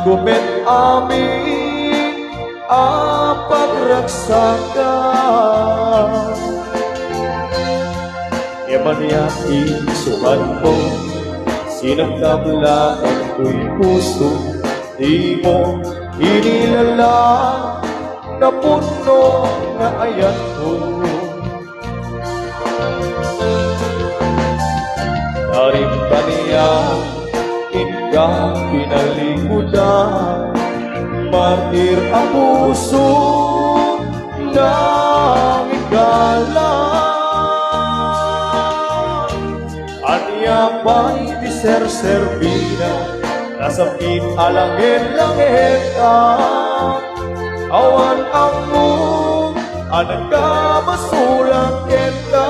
kumet amin ang pagragsakan. Yaman yan isuman mo, sinagtablaan ko'y puso, di mo inilala na puno na ayan ko. Narimpa niya, inka pinalikudan, martir ang puso ng igala. Anya pa'y diser-servina, nasapit alangin-langit awan ang mo, anang kamasulang kita.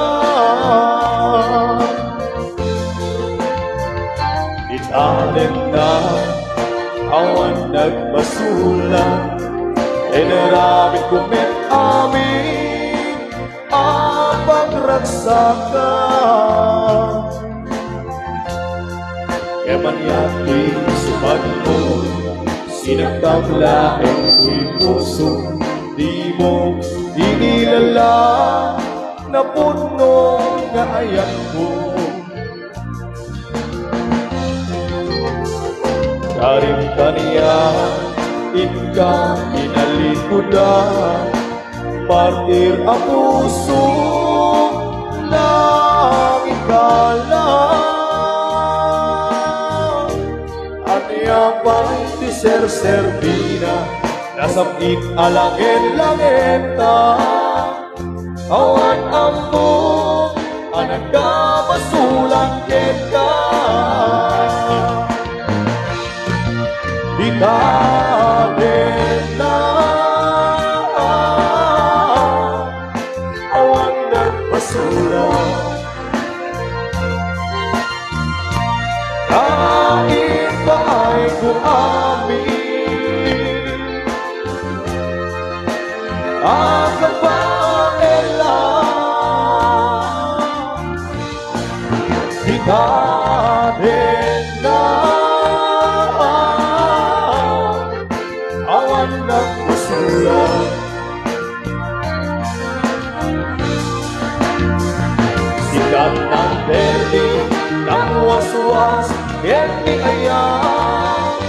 Italim na awan nagmasulang, inaramit kumet amin ang pagragsakan. Yaman yati suman mo, sinagtablain ko'y puso, di mo inilala na puno na ayan ko. Karim kaniya, inka inalikudan, martir ang puso ng igala. Anya pa'y diser-servina, nasapit alangin-langeta, awan ang mo, anang kamasulang kita. Di ka din na awan nagpasulang, kahit pa ay kuamin ang kapaelan. Di ka din na awan nagpasulang, sikat ng beli ng waswas, yan ni ayang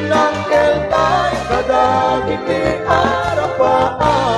ng keltay kadagit ni arapaan.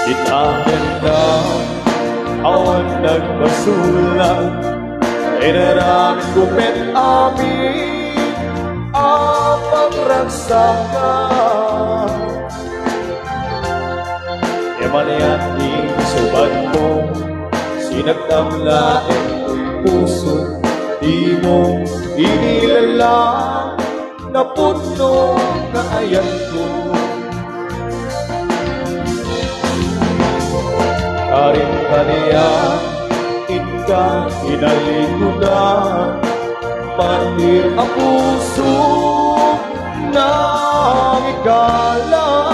Itahin na awan nagpasulang, inaramit kumet amin ang pagragsakan. Yaman yan isuman mo, sinagtamlain ko'y puso, di mo inilala na puno na ayan ko. Karim kaniya, inka inalikudan, martir ang puso ng igala.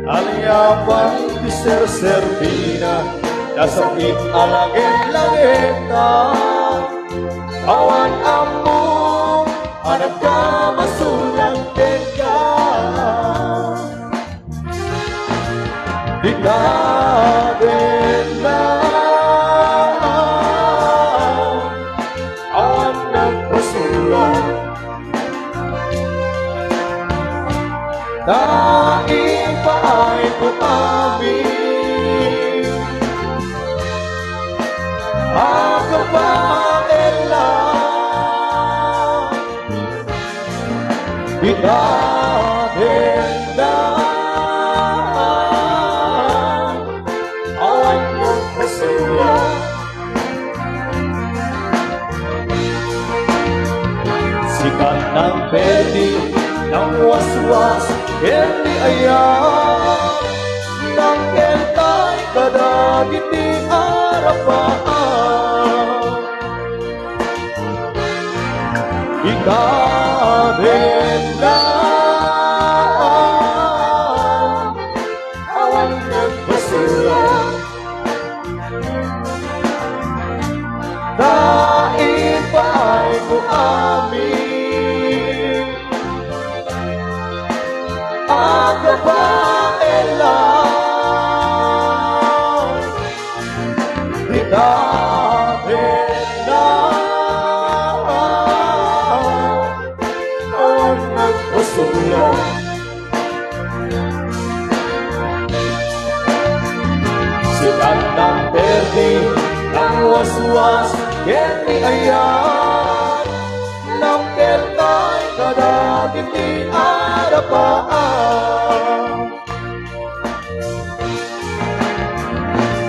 Alya pa'y diser-servina, nasapit alangin-langeta, awan ang mo, anang kamasulang teka. Di ka din babae lang, ikahin lang ang iyong kasuya. Sikat ng pwede, ng waswas, hindi ayan, ng kentay kadagit di arapaan. Ikahin lang ang nagbasura. Dahil pa ay ko amin ang babae lang, ikahin lang ang nagpasula. Sikat ng perde, ng waswas, hindi ayan, ng kertay kadagit di arapaan.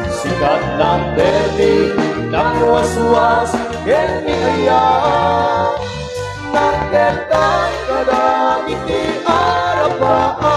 Sikat ng perde, ng waswas, hindi ayan, ng kertay kadagit di arapaan.